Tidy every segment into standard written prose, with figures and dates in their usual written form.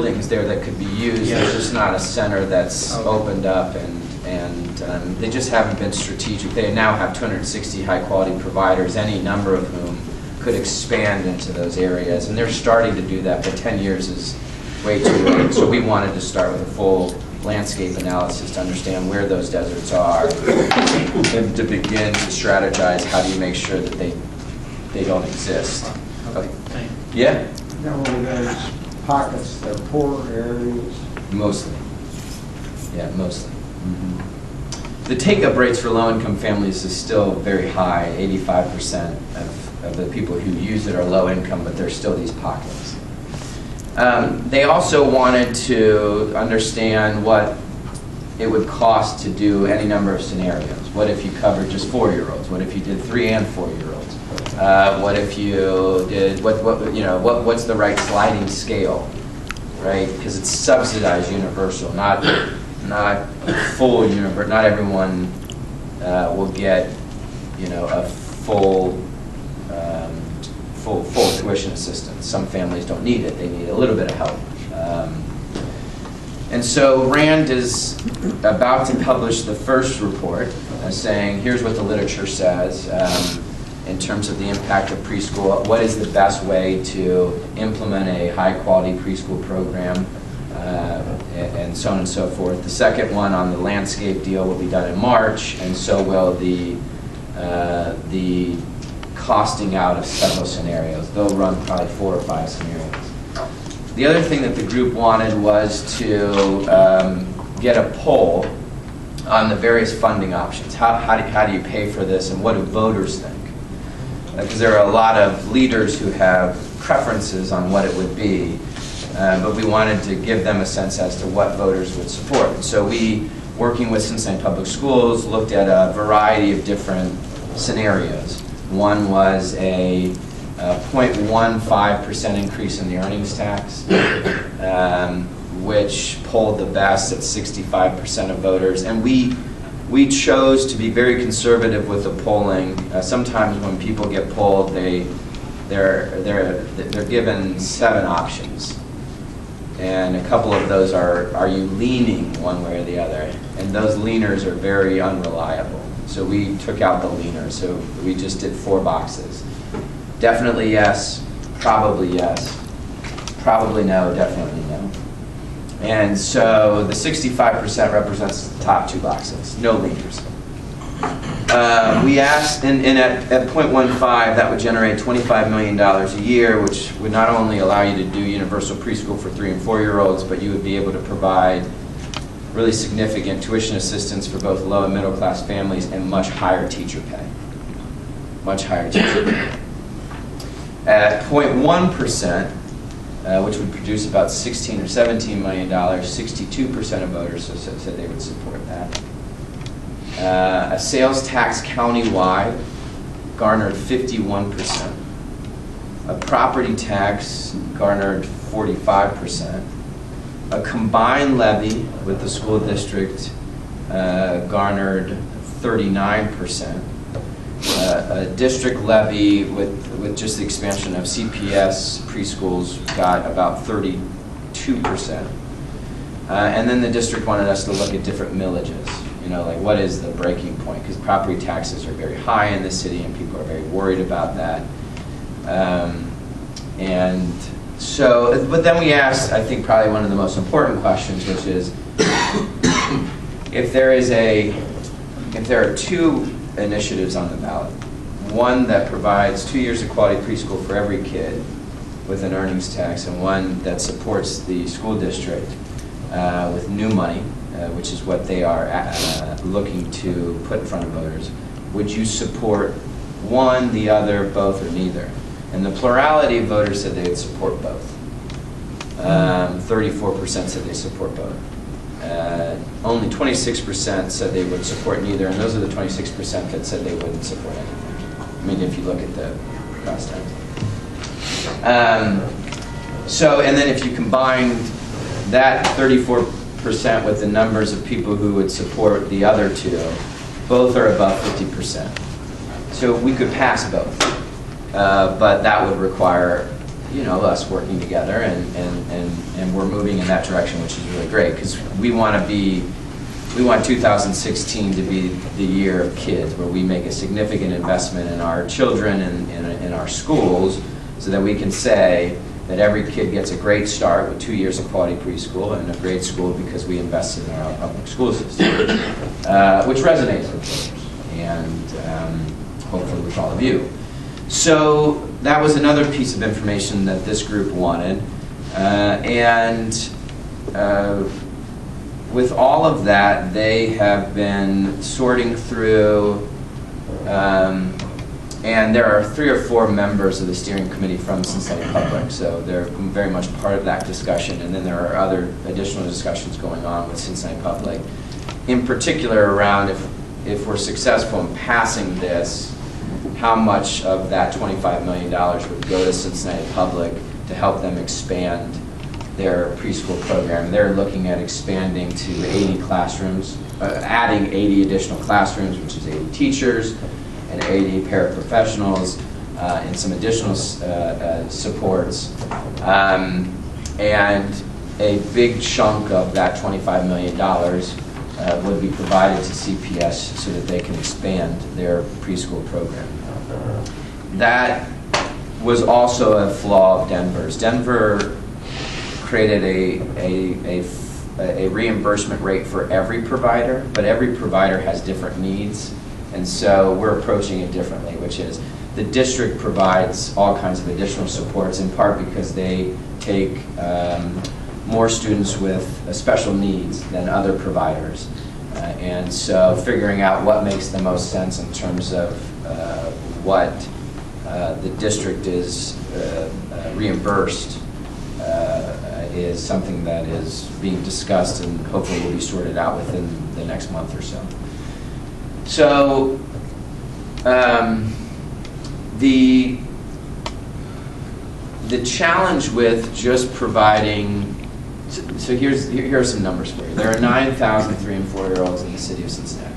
buildings there that could be used. Yeah. There's just not a center that's Okay. opened up, and they just haven't been strategic. They now have 260 high-quality providers, any number of whom could expand into those areas, and they're starting to do that, but 10 years is way too late. So we wanted to start with a full landscape analysis to understand where those deserts are, and to begin to strategize how do you make sure that they don't exist. Okay, thank you. Yeah, Now, were those pockets, they're poor areas? mostly. Yeah, mostly. The take-up rates for low-income families is still very high. 85% of the people who use it are low-income, but there's still these pockets. They also wanted to understand what it would cost to do any number of scenarios. What if you covered just 4-year-olds? What if you did 3 and 4-year-olds? What if you did what's the right sliding scale, right? Because it's subsidized universal, not full universal. Not everyone will get a full tuition assistance. Some families don't need it; they need a little bit of help. And so RAND is about to publish the first report, saying here's what the literature says in terms of the impact of preschool. What is the best way to implement a high-quality preschool program, and so on and so forth. The second one on the landscape deal will be done in March, and so will the costing out of several scenarios. They'll run probably 4 or 5 scenarios. The other thing that the group wanted was to get a poll on the various funding options. How do you pay for this, and what do voters think? Because there are a lot of leaders who have preferences on what it would be, but we wanted to give them a sense as to what voters would support. And so we, working with Cincinnati Public Schools, looked at a variety of different scenarios. One was a 0.15% increase in the earnings tax, which polled the best at 65% of voters. And we chose to be very conservative with the polling. Sometimes when people get polled, they're given 7 options. And a couple of those are you leaning one way or the other? And those leaners are very unreliable. So we took out the leaners. So we just did 4 boxes. Definitely yes, probably no, definitely no. And so the 65% represents the top 2 boxes, no leaners. We asked, and at 0.15, that would generate $25 million a year, which would not only allow you to do universal preschool for 3 and 4-year-olds, but you would be able to provide really significant tuition assistance for both low and middle class families and much higher teacher pay. Much higher teacher pay. At 0.1%, which would produce about $16 or $17 million, 62% of voters said they would support that. A sales tax countywide garnered 51%. A property tax garnered 45%. A combined levy with the school district garnered 39%. A district levy with just the expansion of CPS preschools got about 32%. And then the district wanted us to look at different millages. Like what is the breaking point? Because property taxes are very high in the city and people are very worried about that. And so, but then we asked, I think probably one of the most important questions, which is, if there are 2 initiatives on the ballot, one that provides 2 years of quality preschool for every kid with an earnings tax, and one that supports the school district with new money, which is what they are looking to put in front of voters, would you support one, the other, both, or neither? And the plurality of voters said they would support both. 34% said they support both. Only 26% said they would support neither, and those are the 26% that said they wouldn't support anything. I mean, if you look at the cross times. So, and then if you combine that 34% with the numbers of people who would support the other 2, both are above 50%. So we could pass both, but that would require us working together, and we're moving in that direction, which is really great, because we want 2016 to be the year of kids, where we make a significant investment in our children and in our schools, so that we can say that every kid gets a great start with 2 years of quality preschool and a great school because we invested in our public school system, which resonates with voters, and hopefully with all of you. So that was another piece of information that this group wanted, with all of that, they have been sorting through, and there are 3 or 4 members of the steering committee from Cincinnati Public, so they're very much part of that discussion, and then there are other additional discussions going on with Cincinnati Public, in particular around if we're successful in passing this, how much of that $25 million would go to Cincinnati Public to help them expand their preschool program. They're looking at expanding to 80 classrooms, adding 80 additional classrooms, which is 80 teachers and 80 paraprofessionals, and some additional supports. And a big chunk of that $25 million would be provided to CPS so that they can expand their preschool program. That was also a flaw of Denver's. Denver created a reimbursement rate for every provider, but every provider has different needs, and so we're approaching it differently, which is the district provides all kinds of additional supports, in part because they take more students with special needs than other providers, and so figuring out what makes the most sense in terms of what the district is reimbursed is something that is being discussed and hopefully will be sorted out within the next month or so. So the challenge with just providing, so here are some numbers for you. There are 9,000 3- and 4-year-olds in the city of Cincinnati.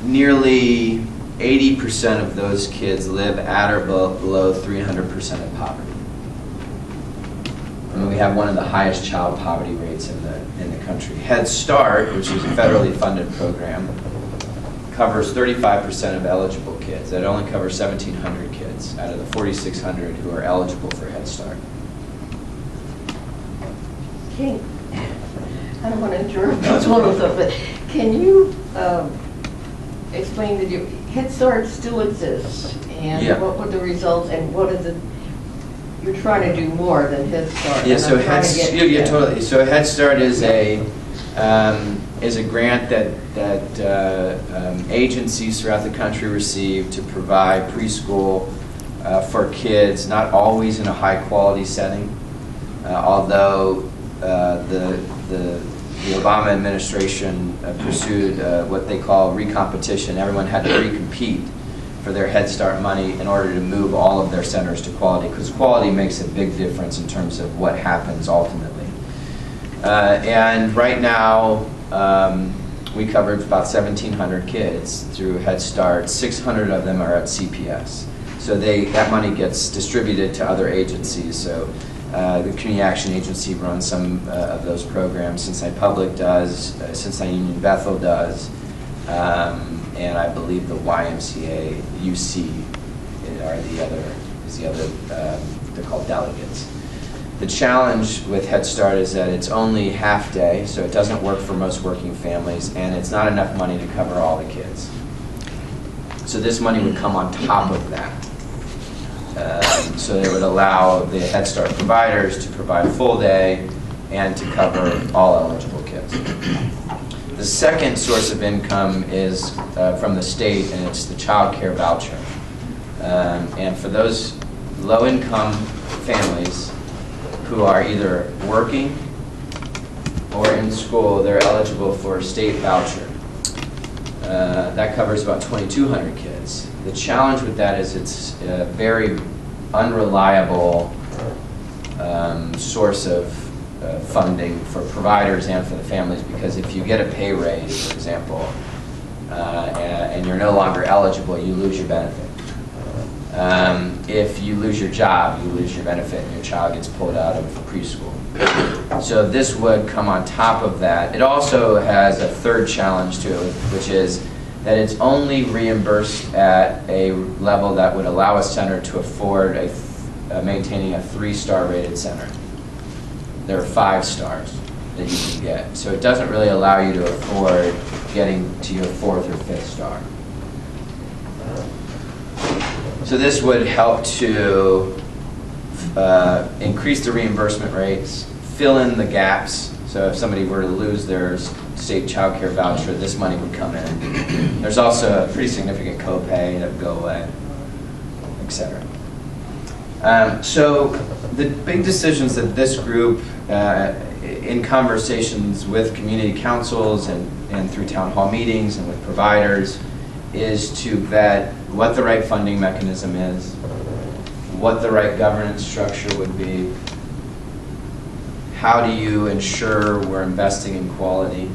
Nearly 80% of those kids live at or below 300% of poverty. I mean, we have one of the highest child poverty rates in the country. Head Start, which is a federally funded program, covers 35% of eligible kids. That only covers 1,700 kids out of the 4,600 who are eligible for Head Start. I don't want to interrupt this one with it, but can you explain that your Head Start still exists, and what were the results, and what is it? You're trying to do more than Head Start. Yeah, so totally. So Head Start is a grant that agencies throughout the country receive to provide preschool for kids, not always in a high quality setting, although the Obama administration pursued what they call recompetition. Everyone had to recompete for their Head Start money in order to move all of their centers to quality, because quality makes a big difference in terms of what happens ultimately. And right now, we covered about 1,700 kids through Head Start. 600 of them are at CPS. So that money gets distributed to other agencies. So the Community Action Agency runs some of those programs. Cincinnati Public does. Cincinnati Union Bethel does. And I believe the YMCA, UC, are the other. They're called delegates. The challenge with Head Start is that it's only half day, so it doesn't work for most working families, and it's not enough money to cover all the kids. So this money would come on top of that. So it would allow the Head Start providers to provide full day and to cover all eligible kids. The second source of income is from the state, and it's the child care voucher. And for those low-income families who are either working or in school, they're eligible for a state voucher. That covers about 2,200 kids. The challenge with that is it's a very unreliable source of funding for providers and for the families, because if you get a pay raise, for example, and you're no longer eligible, you lose your benefit. If you lose your job, you lose your benefit and your child gets pulled out of preschool. So this would come on top of that. It also has a third challenge to it, which is that it's only reimbursed at a level that would allow a center to afford maintaining a 3-star rated center. There are 5 stars that you can get. So it doesn't really allow you to afford getting to your 4th or 5th star. So this would help to increase the reimbursement rates, fill in the gaps. So if somebody were to lose their state child care voucher, this money would come in. There's also a pretty significant copay that would go away, etc. So the big decisions that this group, in conversations with community councils and through town hall meetings and with providers, is to vet what the right funding mechanism is, what the right governance structure would be, how do you ensure we're investing in quality,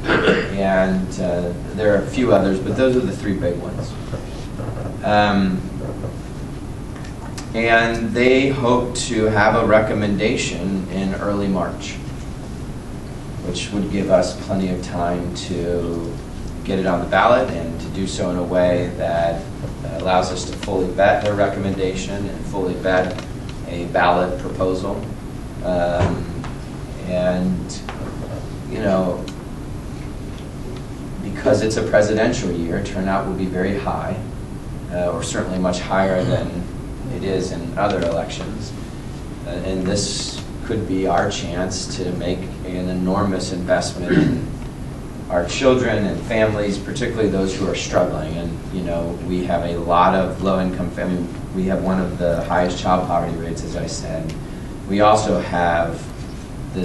and there are a few others, but those are the 3 big ones. And they hope to have a recommendation in early March, which would give us plenty of time to get it on the ballot and to do so in a way that allows us to fully vet their recommendation and fully vet a ballot proposal. And, you know, because it's a presidential year, turnout will be very high, or certainly much higher than it is in other elections. And this could be our chance to make an enormous investment in our children and families, particularly those who are struggling. And you know, we have a lot of low-income families. We have one of the highest child poverty rates, as I said. We also have